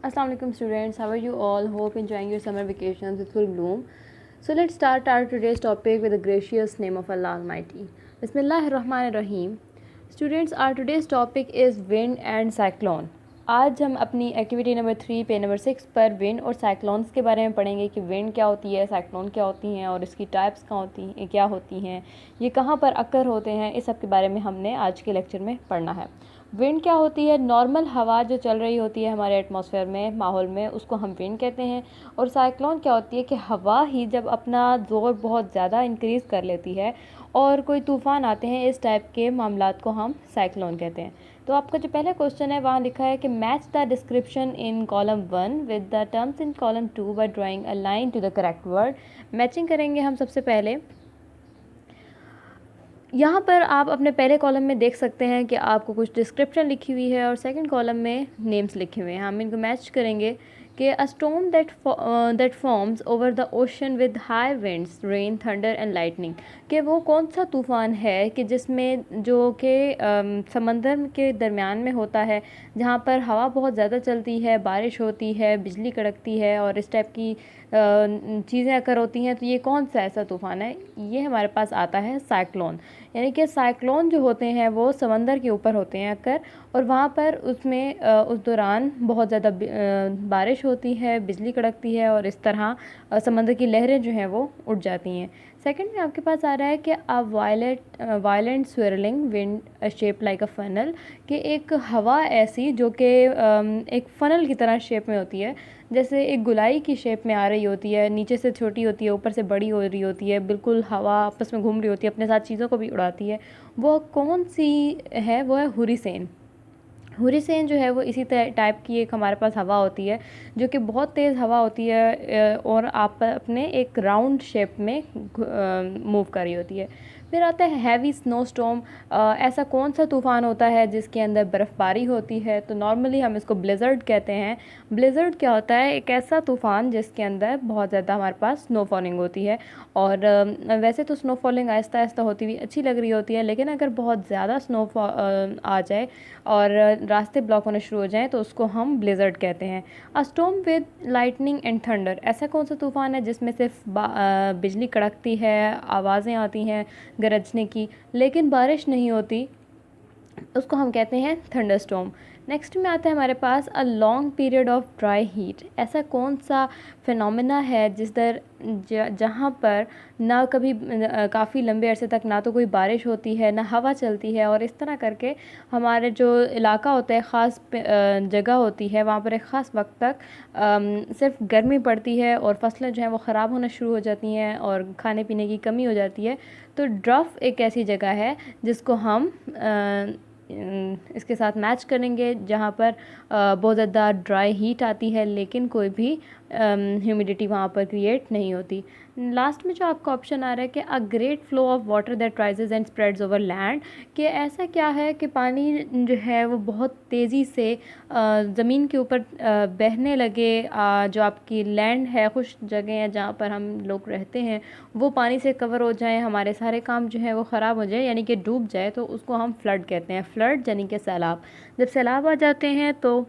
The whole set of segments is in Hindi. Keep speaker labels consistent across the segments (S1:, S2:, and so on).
S1: Assalamualaikum students, how are you all? Hope enjoying your summer vacations with full bloom. So let's start our today's topic with the gracious name of Allah Almighty. Bismillahirrahmanirrahim. Students, our today's topic is wind and cyclone. आज हम अपनी एक्टिविटी नंबर 3 पे नंबर 6 पर विंड और साइक्लोन्स के बारे में पढ़ेंगे कि विंड क्या होती है, साइक्लोन क्या होती हैं और इसकी टाइप्स क्या होती हैं, ये कहाँ पर अक्कर होते हैं, इस सब के बारे में हमने आज के लेक्चर में पढ़ना है। विंड क्या होती है? नॉर्मल हवा जो चल रही होती है हमारे एटमॉस्फेयर में, माहौल में, उसको हम विंड कहते हैं। और साइक्लोन क्या होती है कि हवा ही जब अपना ज़ोर बहुत ज़्यादा इंक्रीज़ कर लेती है और कोई तूफ़ान आते हैं, इस टाइप के मामलात को हम साइक्लोन कहते हैं। तो आपका जो पहला क्वेश्चन है वहाँ लिखा है कि match the description in column 1 with the terms in column 2 by drawing a line to the correct word. Matching करेंगे हम सबसे पहले। यहाँ पर आप अपने पहले कॉलम में देख सकते हैं कि आपको कुछ डिस्क्रिप्शन लिखी हुई है और सेकंड कॉलम में नेम्स लिखे हुए हैं। हम इनको मैच करेंगे कि अ storm that forms over the ocean with high winds, rain, thunder and lightning, कि वो कौन सा तूफ़ान है कि जिसमें जो कि समंदर के दरमियान में होता है, जहाँ पर हवा बहुत ज़्यादा चलती है, बारिश होती है, बिजली कड़कती है और इस टाइप की चीज़ें अकर होती हैं। तो ये कौन सा ऐसा तूफ़ान है? ये हमारे पास आता है साइक्लोन। यानी कि साइक्लोन जो होते हैं वो समंदर के ऊपर होते हैं अक्सर, और वहाँ पर उसमें उस दौरान बहुत ज़्यादा बारिश होती है, बिजली कड़कती है और इस तरह समंदर की लहरें जो हैं वो उठ जाती हैं। सेकंड में आपके पास आ रहा है कि a violent swirling wind shape like a funnel, कि एक हवा ऐसी जो कि एक फ़नल की तरह शेप में होती है, जैसे एक गोलाई की शेप में आ रही होती है, नीचे से छोटी होती है, ऊपर से बड़ी हो रही होती है, बिल्कुल हवा आपस में घूम रही होती है, अपने साथ चीज़ों को भी उड़ाती है। वो कौन सी है? वो है हुरिसेन। हुरिसेन जो है वो इसी टाइप की एक हमारे पास हवा होती है जो कि बहुत तेज़ हवा होती है और आप अपने एक राउंड शेप में मूव कर रही होती है। फिर आता है हैवी स्नो स्टॉर्म। ऐसा कौन सा तूफ़ान होता है जिसके अंदर बर्फ़बारी होती है? तो नॉर्मली हम इसको ब्लिज़र्ड कहते हैं। ब्लिज़र्ड क्या होता है? एक ऐसा तूफ़ान जिसके अंदर बहुत ज़्यादा हमारे पास स्नो फॉलिंग होती है। और वैसे तो स्नो फॉलिंग आहिस्ता आहिस्ता होती हुई अच्छी लग रही होती है, लेकिन अगर बहुत ज़्यादा आ जाए और रास्ते ब्लॉक होने शुरू हो जाएं तो उसको हम ब्लिज़र्ड कहते हैं। अ storm with lightning and thunder, ऐसा कौन सा तूफ़ान है जिसमें सिर्फ बिजली कड़कती है, आवाज़ें आती हैं गरजने की, लेकिन बारिश नहीं होती? उसको हम कहते हैं थंडर स्टॉर्म। नेक्स्ट में आता है हमारे पास a long period of dry heat. ऐसा कौन सा फिनोमेना है जहाँ पर ना कभी काफ़ी लंबे अरसे तक ना तो कोई बारिश होती है, ना हवा चलती है, और इस तरह करके हमारे जो इलाका होता है, ख़ास जगह होती है, वहाँ पर एक ख़ास वक्त तक सिर्फ गर्मी पड़ती है और फसलें जो हैं वो ख़राब होना शुरू हो जाती हैं और खाने पीने की कमी हो जाती है। तो ड्रफ एक ऐसी जगह है जिसको हम इसके साथ मैच करेंगे, जहाँ पर बहुत ज़्यादा ड्राई हीट आती है लेकिन कोई भी ह्यूमिडिटी वहाँ पर क्रिएट नहीं होती। लास्ट में जो आपका ऑप्शन आ रहा है कि a great flow of water that rises and spreads over land, कि ऐसा क्या है कि पानी जो है वो बहुत तेज़ी से ज़मीन के ऊपर बहने लगे। जो आपकी लैंड है, खुश जगह है जहाँ पर हम लोग रहते हैं, वो पानी से कवर हो जाएं, हमारे सारे काम जो है वो ख़राब हो जाए, यानी कि डूब जाए, तो उसको हम फ्लड कहते हैं। फ्लड यानी कि सैलाब। जब सैलाब आ जाते हैं तो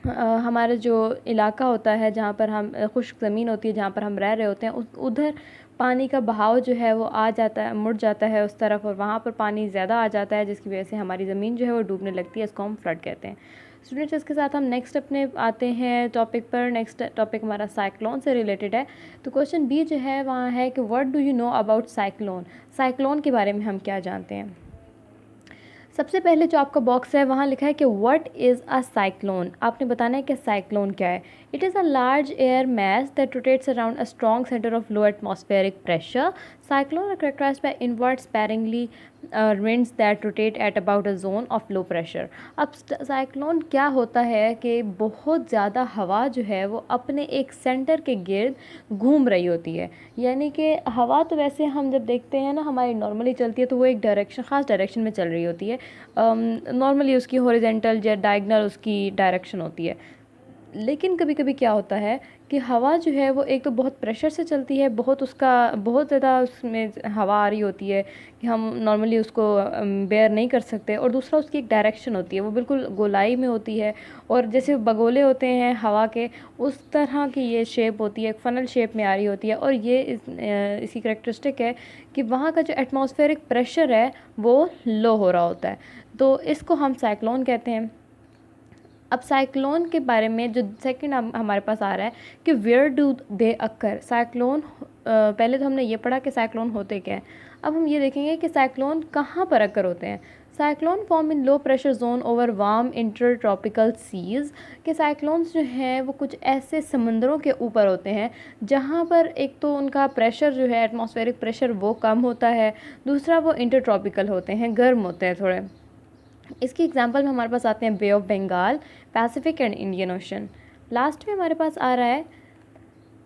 S1: हमारा जो इलाका होता है, जहाँ पर हम खुश्क ज़मीन होती है, जहाँ पर हम रह रहे होते हैं, उधर पानी का बहाव जो है वो आ जाता है, मुड़ जाता है उस तरफ, और वहाँ पर पानी ज़्यादा आ जाता है जिसकी वजह से हमारी ज़मीन जो है वो डूबने लगती है। इसको हम फ्लड कहते हैं। स्टूडेंट्स, इसके साथ हम नेक्स्ट अपने आते हैं टॉपिक पर। नेक्स्ट टॉपिक हमारा साइक्लोन से रिलेटेड है। तो क्वेश्चन बी जो है वहाँ है कि what do you know about cyclone? Cyclone के बारे में हम क्या जानते हैं? सबसे पहले जो आपका बॉक्स है वहाँ लिखा है कि व्हाट इज़ अ साइक्लोन। आपने बताना है कि साइक्लोन क्या है। It is a large air mass that rotates around a strong center of low atmospheric pressure. Cyclone are characterized by inward sparingly winds that rotate at about a zone of low pressure. अब साइक्लोन क्या होता है कि बहुत ज़्यादा हवा जो है वो अपने एक सेंटर के गिर्द घूम रही होती है। यानी कि हवा तो वैसे हम जब देखते हैं ना, हमारी नॉर्मली चलती है तो वो एक डायरेक्शन, ख़ास डायरेक्शन में चल रही होती है। नॉर्मली उसकी हॉरिजेंटल या डायगनल उसकी डायरेक्शन होती है। लेकिन कभी कभी क्या होता है कि हवा जो है वो एक तो बहुत प्रेशर से चलती है, बहुत ज़्यादा उसमें हवा आ रही होती है कि हम नॉर्मली उसको बेयर नहीं कर सकते, और दूसरा उसकी एक डायरेक्शन होती है, वो बिल्कुल गोलाई में होती है, और जैसे बगोले होते हैं हवा के, उस तरह की ये शेप होती है, एक फ़नल शेप में आ रही होती है। और ये इसकी करैक्टरिस्टिक है कि वहाँ का जो एटमॉस्फेरिक प्रेशर है वो लो हो रहा होता है, तो इसको हम साइक्लोन कहते हैं। अब साइक्लोन के बारे में जो सेकंड हमारे पास आ रहा है कि where do they occur. Cyclone, पहले तो हमने ये पढ़ा कि साइक्लोन होते क्या हैं, अब हम ये देखेंगे कि साइक्लोन कहाँ पर अकर होते हैं। Cyclone form in low pressure zone over warm inter tropical seas. कि साइक्लोन्स जो हैं वो कुछ ऐसे समंदरों के ऊपर होते हैं जहाँ पर एक तो उनका प्रेशर जो है, एटमॉस्फेरिक प्रेशर, वो कम होता है, दूसरा वो इंटर ट्रॉपिकल होते हैं, गर्म होते हैं थोड़े। इसकी एग्जांपल में हमारे पास आते हैं bay of Bengal, Pacific and Indian ocean. Last में हमारे पास आ रहा है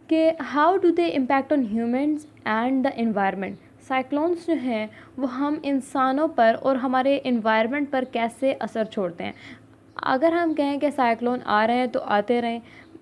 S1: कि how do they impact on humans and the environment. Cyclones जो हैं वो हम इंसानों पर और हमारे एनवायरनमेंट पर कैसे असर छोड़ते हैं। अगर हम कहें कि साइक्लोन आ रहे हैं तो आते रहें,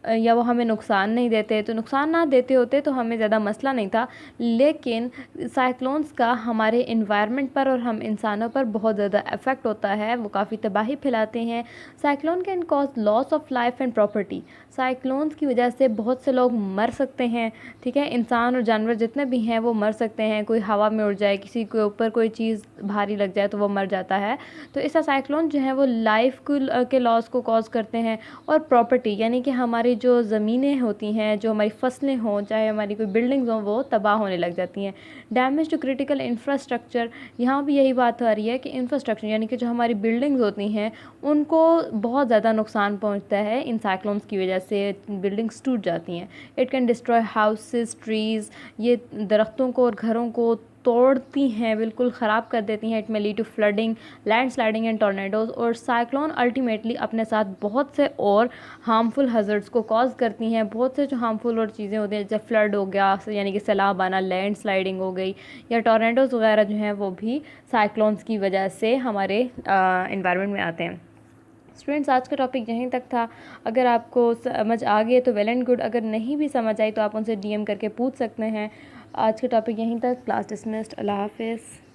S1: या वो हमें नुकसान नहीं देते, तो नुकसान ना देते होते तो हमें ज़्यादा मसला नहीं था, लेकिन साइक्लोन्स का हमारे इन्वायरमेंट पर और हम इंसानों पर बहुत ज़्यादा इफ़ेक्ट होता है, वो काफ़ी तबाही फैलाते हैं। Cyclone can cause loss of life and property. Cyclones की वजह से बहुत से लोग मर सकते हैं, ठीक है, इंसान और जानवर जितने भी हैं वो मर सकते हैं। कोई हवा में उड़ जाए, किसी के ऊपर कोई चीज़ भारी लग जाए तो वो मर जाता है। तो ऐसा साइक्लोन जो है वो लाइफ के लॉस को कॉज करते हैं, और प्रॉपर्टी यानी कि हमारी जो ज़मीनें होती हैं, जो हमारी फसलें हों, चाहे हमारी कोई बिल्डिंग्स हों, वो तबाह होने लग जाती हैं। डैमेज टू क्रिटिकल इंफ्रास्ट्रक्चर, यहाँ भी यही बात आ रही है कि इंफ्रास्ट्रक्चर यानी कि जो हमारी बिल्डिंग्स होती हैं उनको बहुत ज़्यादा नुकसान पहुँचता है इन साइक्लोन्स की वजह से, बिल्डिंग्स टूट जाती हैं। It can destroy houses, trees, ये दरख्तों को और घरों को तोड़ती हैं, बिल्कुल ख़राब कर देती हैं। इट में lead to flooding, landsliding and tornadoes. और साइक्लोन अल्टीमेटली अपने साथ बहुत से और हार्मफुल हज़र्ड्स को कॉज करती हैं। बहुत से जो हार्मफुल और चीज़ें होती हैं, जैसे फ्लड हो गया यानी कि सैलाब आना, लैंडस्लाइडिंग हो गई, या टॉर्नेडोज वगैरह जो हैं वो भी साइक्लोन्स की वजह से हमारे इन्वायरमेंट में आते हैं। स्टूडेंट्स, आज का टॉपिक यहीं तक था। अगर आपको समझ आ गई तो वेल एंड गुड, अगर नहीं भी समझ आई तो आप उनसे DM करके पूछ सकते हैं। आज का टॉपिक यहीं तक। Class dismissed. अल्लाह हाफिज़।